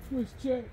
Switch check.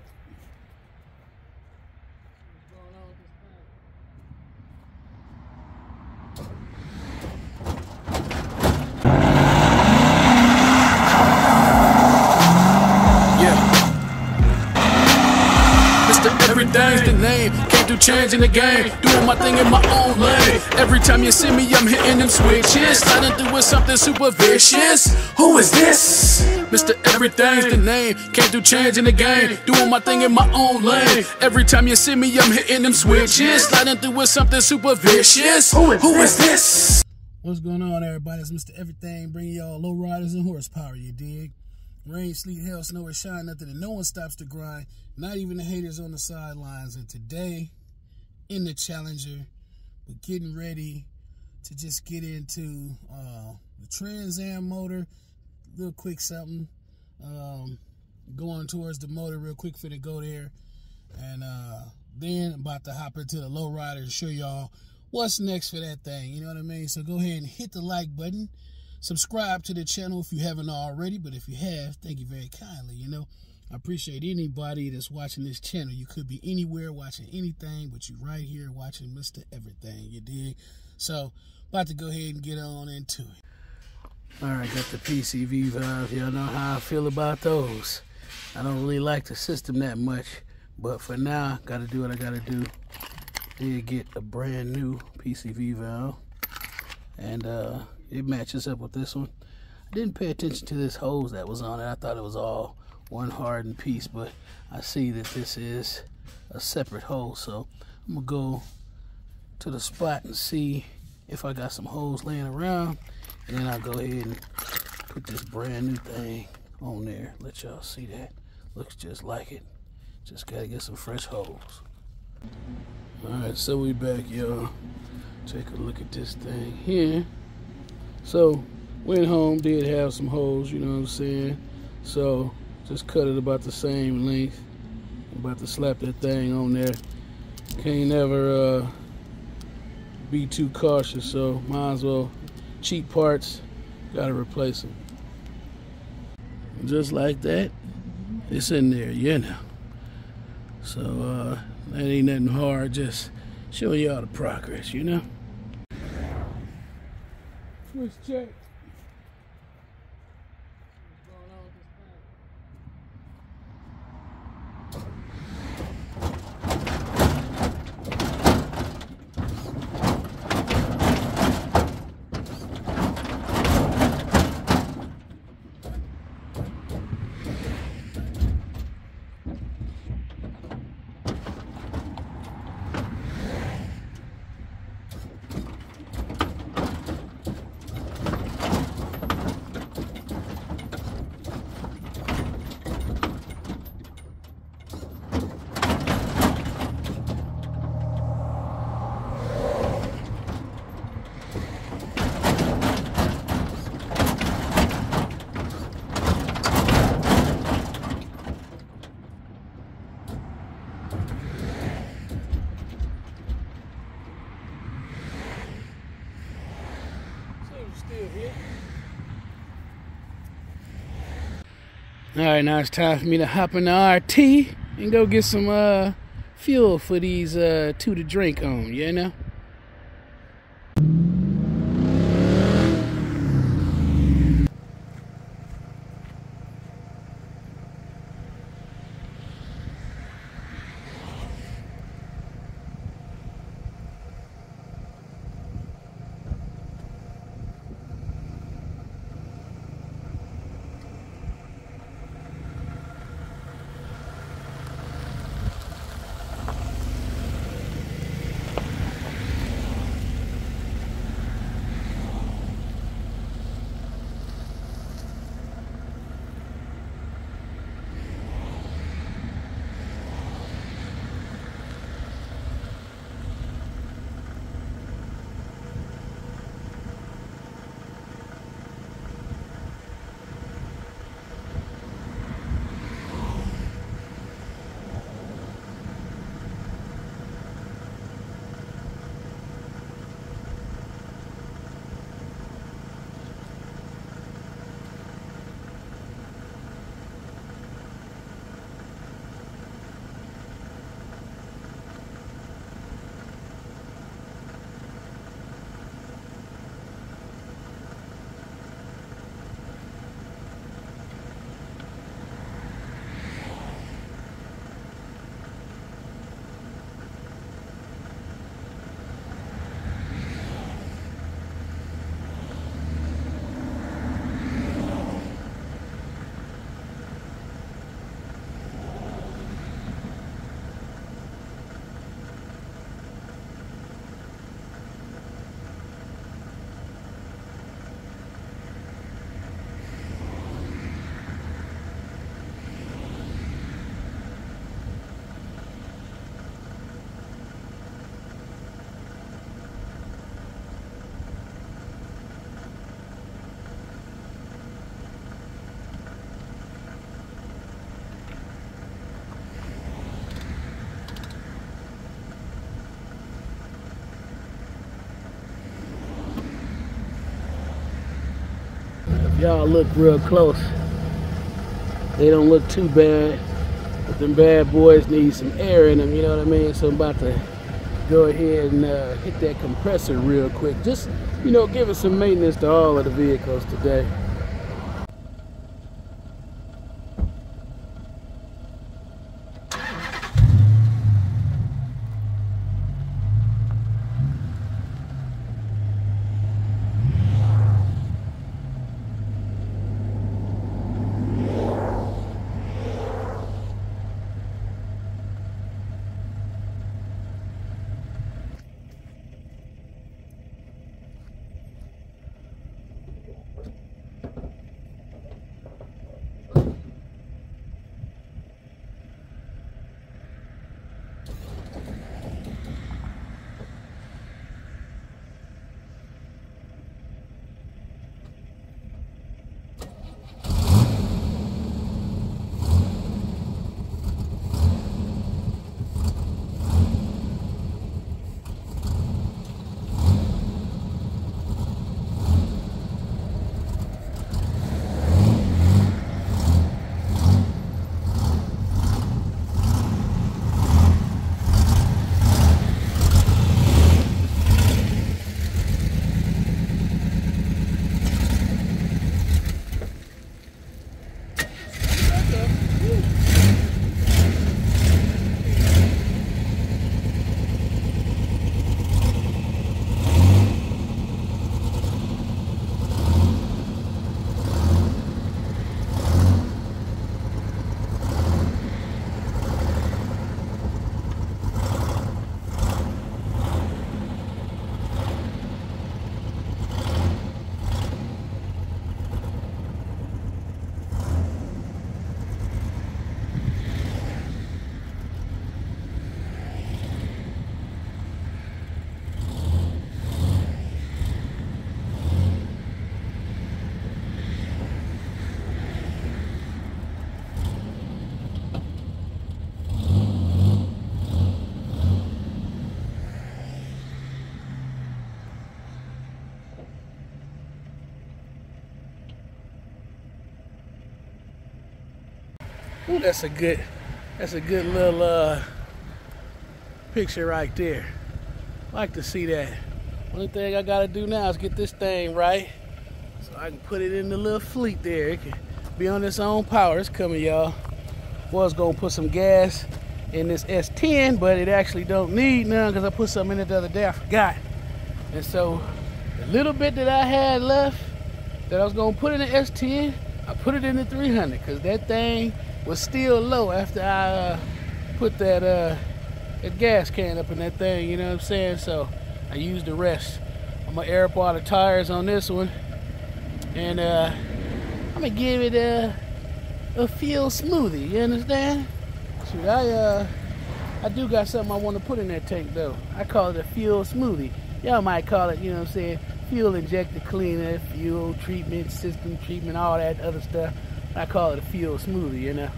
Everything's the name, can't do change in the game. Doing my thing in my own lane. Every time you see me, I'm hitting them switches. Sliding through with something super vicious. Who is this? Mr. Everything's the name, can't do change in the game. Doing my thing in my own lane. Every time you see me, I'm hitting them switches. Sliding through with something super vicious. Who is this? What's going on, everybody? It's Mr. Everything, bringing y'all low riders and horsepower, you dig? Rain, sleet, hail, snow, or shine, nothing, and no one stops the grind, not even the haters on the sidelines. And today, in the Challenger, we're getting ready to just get into the Trans Am motor. Real quick something. Going towards the motor real quick for to go there. And then I'm about to hop into the low rider and show y'all what's next for that thing. You know what I mean? So go ahead and hit the like button. Subscribe to the channel if you haven't already, but if you have, thank you very kindly. You know, I appreciate anybody that's watching this channel. You could be anywhere watching anything, but you right here watching Mr. Everything, you dig? So, about to go ahead and get on into it. All right, got the PCV valve. Y'all know how I feel about those. I don't really like the system that much, but for now, got to do what I got to do. Did get a brand new PCV valve, and it matches up with this one. I didn't pay attention to this hose that was on it. I thought it was all one hardened piece, but I see that this is a separate hose. So I'm gonna go to the spot and see if I got some hose laying around, and then I'll go ahead and put this brand new thing on there. Let y'all see that. Looks just like it. Just gotta get some fresh hose. All right, so we back, y'all. Take a look at this thing here. So, went home, did have some holes, you know what I'm saying? So, just cut it about the same length. I'm about to slap that thing on there. Can't never be too cautious, so might as well. Cheap parts, gotta replace them. Just like that, it's in there, you know. So, that ain't nothing hard, just showing y'all the progress, you know? Switch check. All right, now it's time for me to hop in the RT and go get some fuel for these two to drink on, you know? y'all look real close. They don't look too bad, but them bad boys need some air in them, you know what I mean? So I'm about to go ahead and hit that compressor real quick. Just, you know, give it some maintenance to all of the vehicles today. Ooh, that's a good little picture right there. Like to see that. Only thing I gotta do now is get this thing right, so I can put it in the little fleet there. It can be on its own power. It's coming, y'all. Was gonna put some gas in this S10, but it actually don't need none because I put something in it the other day. I forgot. And so the little bit that I had left that I was gonna put in the S10, I put it in the 300 because that thing was still low after I put that gas can up in that thing, you know what I'm saying? So I used the rest. I'm gonna air up all the tires on this one, and I'm gonna give it a fuel smoothie, you understand? Shoot, I do got something I want to put in that tank though. I call it a fuel smoothie. Y'all might call it, you know what I'm saying, fuel injector cleaner, fuel treatment, system treatment, all that other stuff. I call it a fuel smoothie, you know.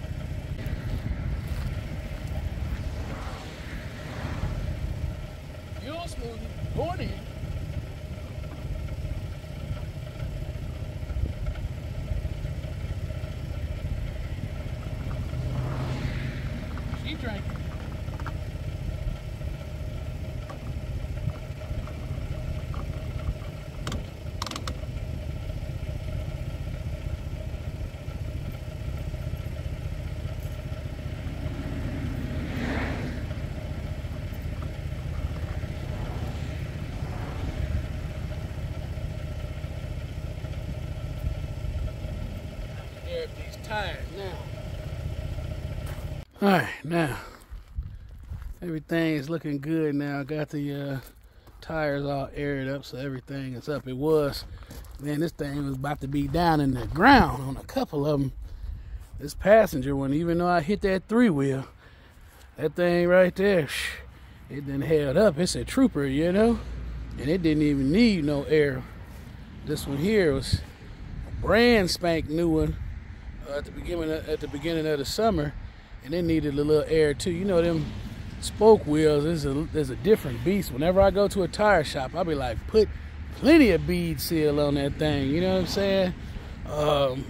Fuel smoothie, going in. She drank. These tires now. Alright, now everything is looking good now. I got the tires all aired up, so everything is up. It was, man, this thing was about to be down in the ground on a couple of them. This passenger one, even though I hit that 3-wheel, that thing right there, it done held up. It's a trooper, you know, and it didn't even need no air. This one here was a brand spank new one at the beginning of the summer, and it needed a little air too. You know, them spoke wheels there's a different beast. Whenever I go to a tire shop, I'll be like, put plenty of bead seal on that thing, you know what I'm saying? I'm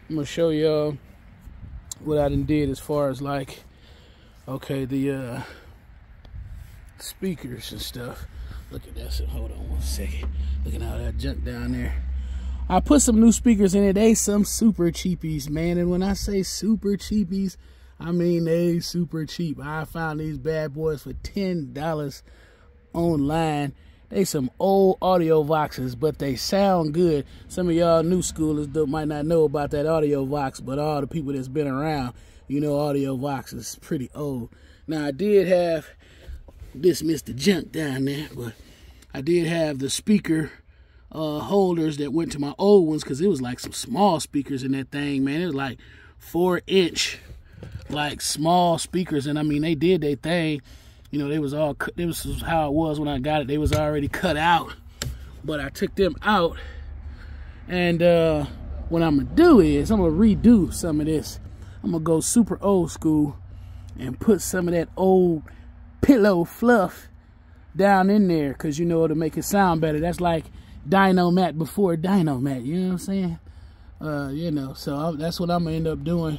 gonna show y'all what I done did as far as like, okay, the speakers and stuff. Look at that. So hold on one second. Look at all that junk down there. I put some new speakers in it. They some super cheapies, man. And when I say super cheapies, I mean they super cheap. I found these bad boys for $10 online. They some old audio voxes, but they sound good. Some of y'all new schoolers might not know about that audio vox, but all the people that's been around, you know, audio vox is pretty old. Now I did have this Mr. Junk down there, but I did have the speaker holders that went to my old ones, because it was like some small speakers in that thing, man. It was like 4-inch, like small speakers, and I mean they did their thing. You know, they was all, this was how it was when I got it. They was already cut out, but I took them out. And what I'm gonna do is I'm gonna redo some of this. I'm gonna go super old school and put some of that old pillow fluff down in there, because you know, it'll make it sound better. That's like Dynomat before Dynomat, you know what I'm saying? You know, so that's what I'm gonna end up doing,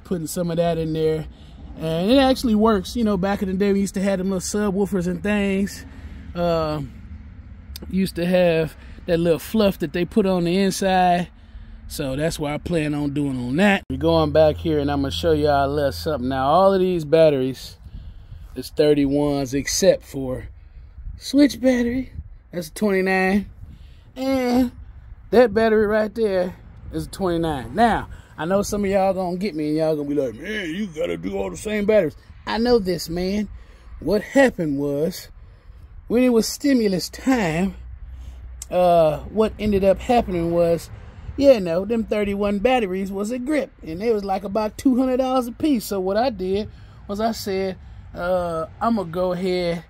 putting some of that in there. And it actually works. You know, back in the day we used to have them little subwoofers and things. Used to have that little fluff that they put on the inside. So that's what I plan on doing on that. We're going back here and I'm gonna show y'all a little something. Now all of these batteries is 31s except for switch battery. That's a 29. And that battery right there is a 29. Now, I know some of y'all gonna get me and y'all gonna be like, man, you gotta do all the same batteries. I know this, man. What happened was, when it was stimulus time, what ended up happening was, yeah, no, them 31 batteries was a grip, and it was like about $200 a piece. So what I did was I said, I'm gonna go ahead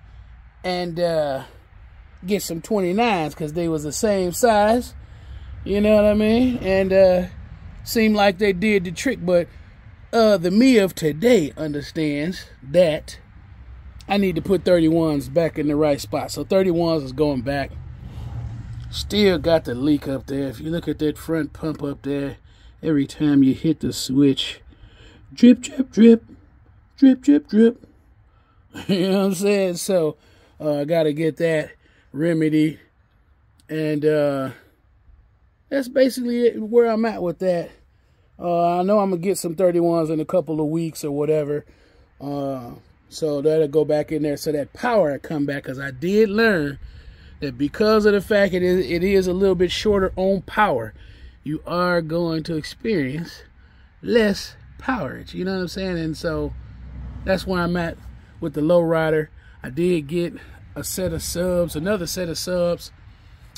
and get some 29s, because they was the same size. You know what I mean? And seemed like they did the trick, but the me of today understands that I need to put 31s back in the right spot. So 31s is going back. Still got the leak up there. If you look at that front pump up there, every time you hit the switch, drip, drip, drip, drip, drip, drip. You know what I'm saying? So I got to get that remedied. And that's basically it, where I'm at with that. I know I'm going to get some 31s in a couple of weeks or whatever. So that'll go back in there so that power will come back. Because I did learn that because of the fact it is a little bit shorter on power, you are going to experience less powerage. You know what I'm saying? And so that's where I'm at with the lowrider. I did get a set of subs, another set of subs.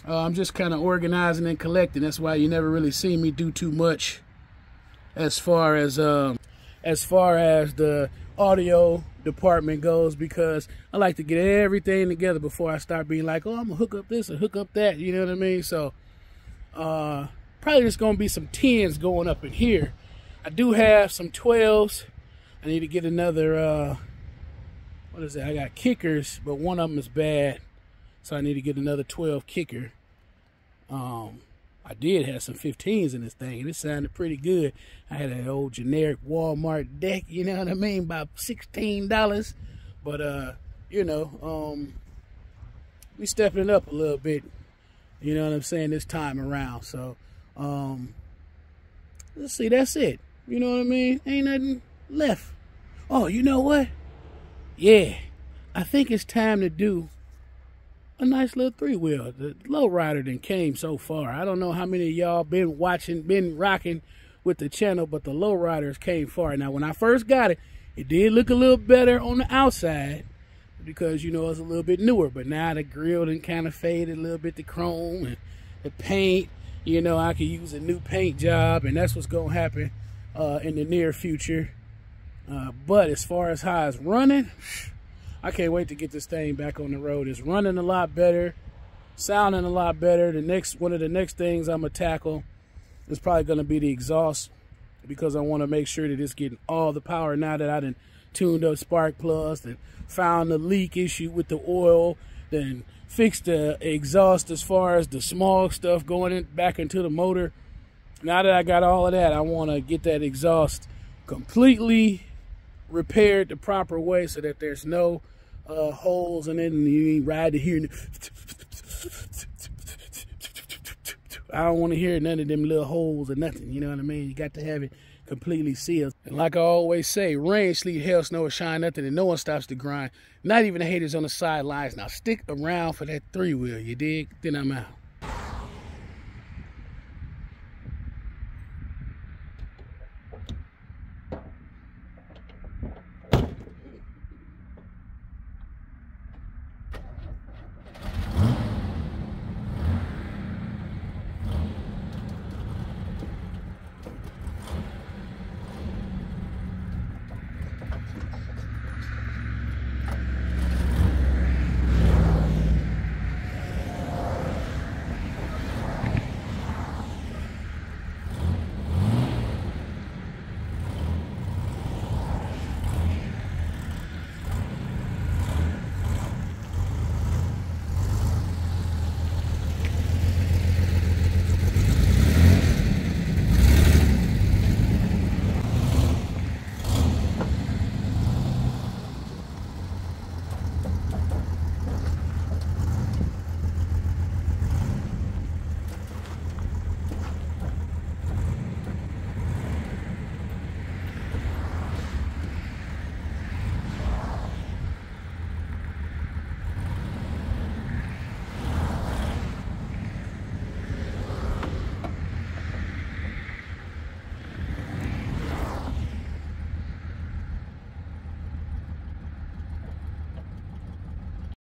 I'm just kind of organizing and collecting. That's why you never really see me do too much as far as the audio department goes, because I like to get everything together before I start being like, oh, I'm gonna hook up this or hook up that. You know what I mean? So probably just gonna be some 10s going up in here. I do have some 12s. I need to get another what is it? I got kickers, but one of them is bad, so I need to get another 12 kicker. I did have some 15s in this thing, and it sounded pretty good. I had an old generic Walmart deck, you know what I mean, about $16. But you know, we stepping it up a little bit, you know what I'm saying, this time around. So let's see, that's it. You know what I mean? Ain't nothing left. Oh, you know what? Yeah, I think it's time to do a nice little 3-wheel. The lowrider done came so far. I don't know how many of y'all been watching, been rocking with the channel, but the lowriders came far. Now, when I first got it, it did look a little better on the outside because, you know, it's a little bit newer. But now the grill done kind of faded a little bit, the chrome and the paint. You know, I could use a new paint job, and that's what's going to happen in the near future. But as far as how it's running, I can't wait to get this thing back on the road. It's running a lot better, sounding a lot better. One of the next things I'm gonna tackle is probably gonna be the exhaust, because I want to make sure that it's getting all the power now that I done tuned up spark plugs and found the leak issue with the oil, then fix the exhaust as far as the small stuff going back into the motor. Now that I got all of that, I want to get that exhaust completely repaired the proper way so that there's no holes in it, and you ain't riding here and I don't want to hear none of them little holes or nothing, you know what I mean? You got to have it completely sealed. And like I always say, rain, sleet, hail, snow, or shine, nothing, and no one stops the grind. Not even the haters on the sidelines. Now stick around for that 3-wheel, you dig? Then I'm out.